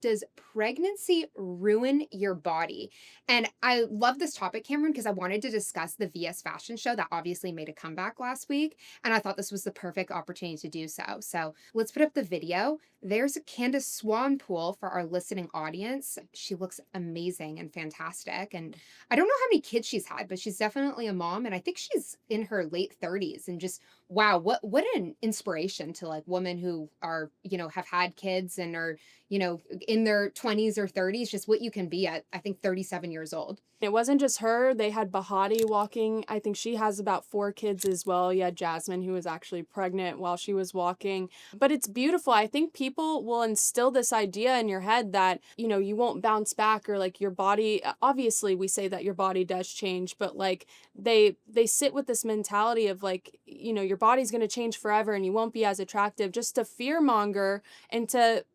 Does pregnancy ruin your body? And I love this topic, Cameron, because I wanted to discuss the VS fashion show that obviously made a comeback last week. And I thought this was the perfect opportunity to do so. So let's put up the video. There's Candace Swanpool for our listening audience. She looks amazing and fantastic. And I don't know how many kids she's had, but she's definitely a mom. And I think she's in her late 30s. And just wow, what an inspiration to like women who are, have had kids and are, in their 20s or 30s, just what you can be at, I think, 37 years old. It wasn't just her. They had Bahati walking. I think she has about 4 kids as well. You had Jasmine, who was actually pregnant while she was walking. But it's beautiful. I think people will instill this idea in your head that, you won't bounce back, or like your body, obviously we say that your body does change, but like they sit with this mentality of like, your body's going to change forever and you won't be as attractive, just to fear monger and to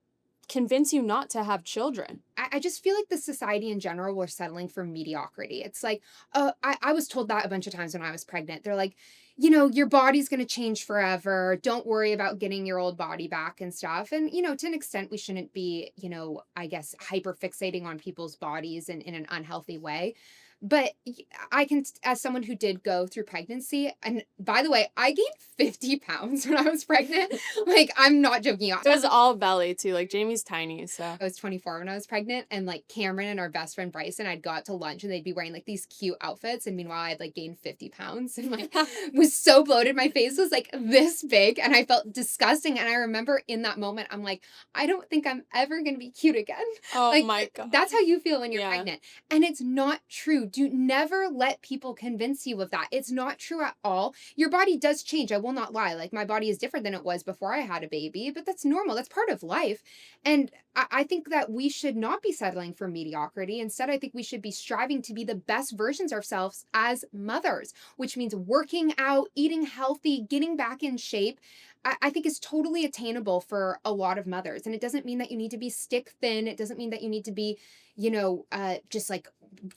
convince you not to have children. I just feel like the society in general, we're settling for mediocrity. It's like, I was told that a bunch of times when I was pregnant. They're like, your body's going to change forever. Don't worry about getting your old body back and stuff. And, to an extent, we shouldn't be, I guess, hyper fixating on people's bodies in an unhealthy way. But I can, as someone who did go through pregnancy, and by the way, I gained 50 pounds when I was pregnant. Like, I'm not joking. It was all belly too. Like Jamie's tiny, so. I was 24 when I was pregnant, and like Cameron and our best friend Bryson, I'd go out to lunch and they'd be wearing like these cute outfits. And meanwhile, I'd like gained 50 pounds and like was so bloated. My face was like this big and I felt disgusting. And I remember in that moment, I'm like, I don't think I'm ever going to be cute again. Oh like, my God. That's how you feel when you're Yeah. pregnant. And it's not true. Do never let people convince you of that. It's not true at all. Your body does change. I will not lie. Like my body is different than it was before I had a baby, but that's normal. That's part of life. And I think that we should not be settling for mediocrity. Instead, I think we should be striving to be the best versions of ourselves as mothers, which means working out, eating healthy, getting back in shape. I think is totally attainable for a lot of mothers. And it doesn't mean that you need to be stick thin. It doesn't mean that you need to be, just like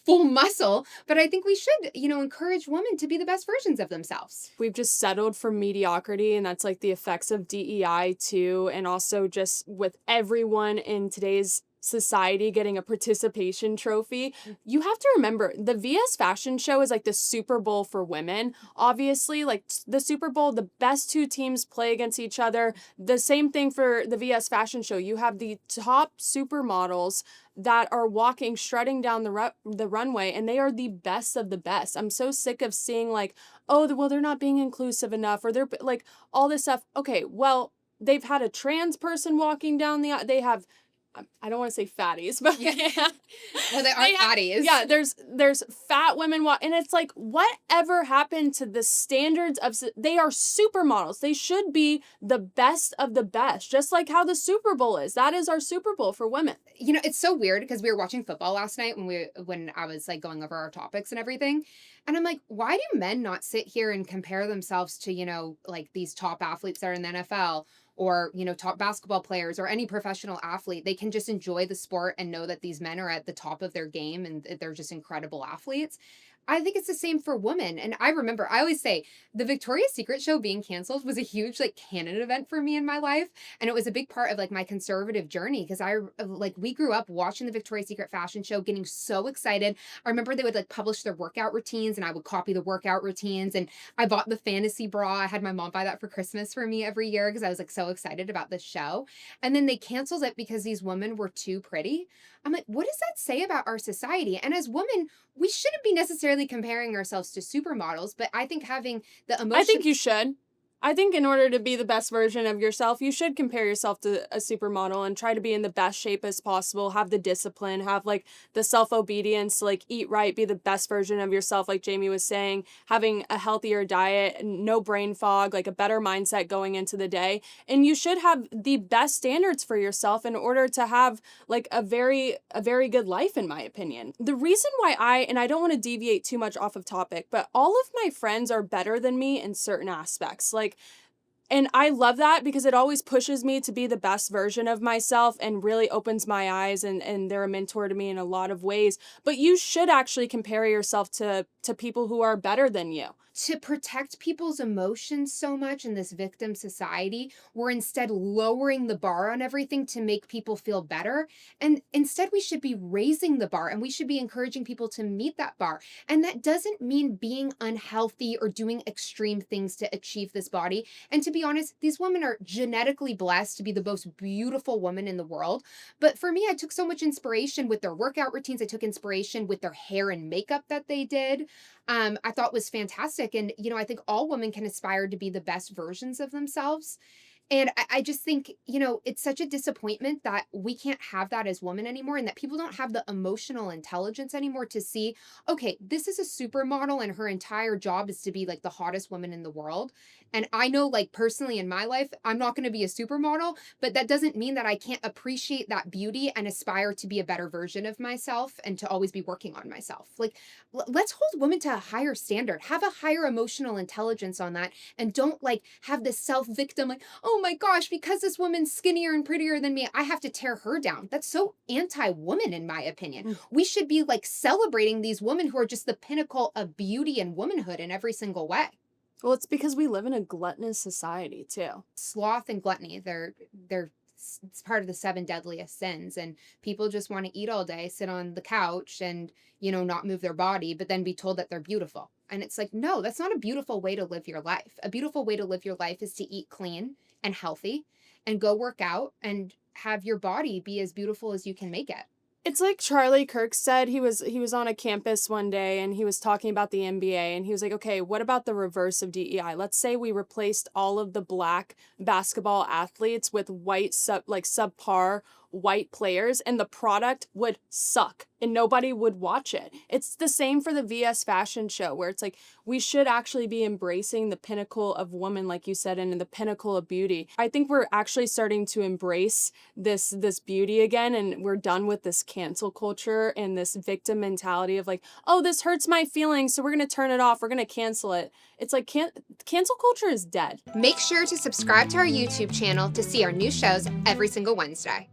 full muscle. But I think we should, encourage women to be the best versions of themselves. We've just settled for mediocrity, and that's like the effects of DEI too. And also just with everyone in today's society getting a participation trophy. You have to remember the VS fashion show is like the Super Bowl for women. Obviously, like the Super Bowl, the best 2 teams play against each other. The same thing for the VS fashion show. You have the top supermodels that are walking, strutting down the runway, and they are the best of the best. I'm so sick of seeing like, oh, well, they're not being inclusive enough, or they're like all this stuff. Okay, well, they've had a trans person walking down they have, I don't want to say fatties, but yeah. Well, they are fatties. Yeah, there's fat women and it's like, whatever happened to the standards of, they are supermodels. They should be the best of the best, just like how the Super Bowl is. That is our Super Bowl for women. It's so weird because we were watching football last night when I was like going over our topics and everything. And I'm like, why do men not sit here and compare themselves to, like these top athletes that are in the NFL? Or, top basketball players or any professional athlete. They can just enjoy the sport and know that these men are at the top of their game and they're just incredible athletes. I think it's the same for women. And I remember, I always say the Victoria's Secret show being canceled was a huge like canon event for me in my life. And it was a big part of like my conservative journey because we grew up watching the Victoria's Secret fashion show, getting so excited. I remember they would like publish their workout routines and I would copy the workout routines. And I bought the fantasy bra. I had my mom buy that for Christmas for me every year because I was like so excited about this show. And then they canceled it because these women were too pretty. I'm like, what does that say about our society? And as women, we shouldn't be necessarily comparing ourselves to supermodels, but I think having the emotion. I think you should. I think in order to be the best version of yourself, you should compare yourself to a supermodel and try to be in the best shape as possible, have the discipline, have like the self-obedience, like eat right, be the best version of yourself, like Jamie was saying, having a healthier diet, no brain fog, like a better mindset going into the day. And you should have the best standards for yourself in order to have like a very good life, in my opinion. The reason why and I don't want to deviate too much off of topic, but all of my friends are better than me in certain aspects. And I love that because it always pushes me to be the best version of myself and really opens my eyes, and they're a mentor to me in a lot of ways. But you should actually compare yourself to people who are better than you. to protect people's emotions so much in this victim society, we're instead lowering the bar on everything to make people feel better. And instead, we should be raising the bar and we should be encouraging people to meet that bar. And that doesn't mean being unhealthy or doing extreme things to achieve this body. And to be honest, these women are genetically blessed to be the most beautiful woman in the world. But for me, I took so much inspiration with their workout routines. I took inspiration with their hair and makeup that they did. I thought was fantastic. And, I think all women can aspire to be the best versions of themselves. And I just think, it's such a disappointment that we can't have that as women anymore and that people don't have the emotional intelligence anymore to see, okay, this is a supermodel and her entire job is to be like the hottest woman in the world. And I know, like, personally in my life, I'm not going to be a supermodel, but that doesn't mean that I can't appreciate that beauty and aspire to be a better version of myself and to always be working on myself. Like, let's hold women to a higher standard, have a higher emotional intelligence on that, and don't like have this self victim, like, oh my gosh, because this woman's skinnier and prettier than me, I have to tear her down. That's so anti-woman, in my opinion. Mm. We should be like celebrating these women who are just the pinnacle of beauty and womanhood in every single way. Well, it's because we live in a gluttonous society too. Sloth and gluttony, it's part of the seven deadliest sins. And people just want to eat all day, sit on the couch and, not move their body, but then be told that they're beautiful. And it's like, no, that's not a beautiful way to live your life. A beautiful way to live your life is to eat clean and healthy and go work out and have your body be as beautiful as you can make it. It's like Charlie Kirk said. He was on a campus one day and he was talking about the NBA and he was like, okay, what about the reverse of DEI? Let's say we replaced all of the black basketball athletes with white subpar white players and the product would suck and nobody would watch it. It's the same for the VS fashion show where it's like we should actually be embracing the pinnacle of woman, like you said, and the pinnacle of beauty. I think we're actually starting to embrace this beauty again, and we're done with this cancel culture and this victim mentality of like, oh, this hurts my feelings, so we're gonna turn it off, we're gonna cancel it. It's like cancel culture is dead. Make sure to subscribe to our YouTube channel to see our new shows every single Wednesday.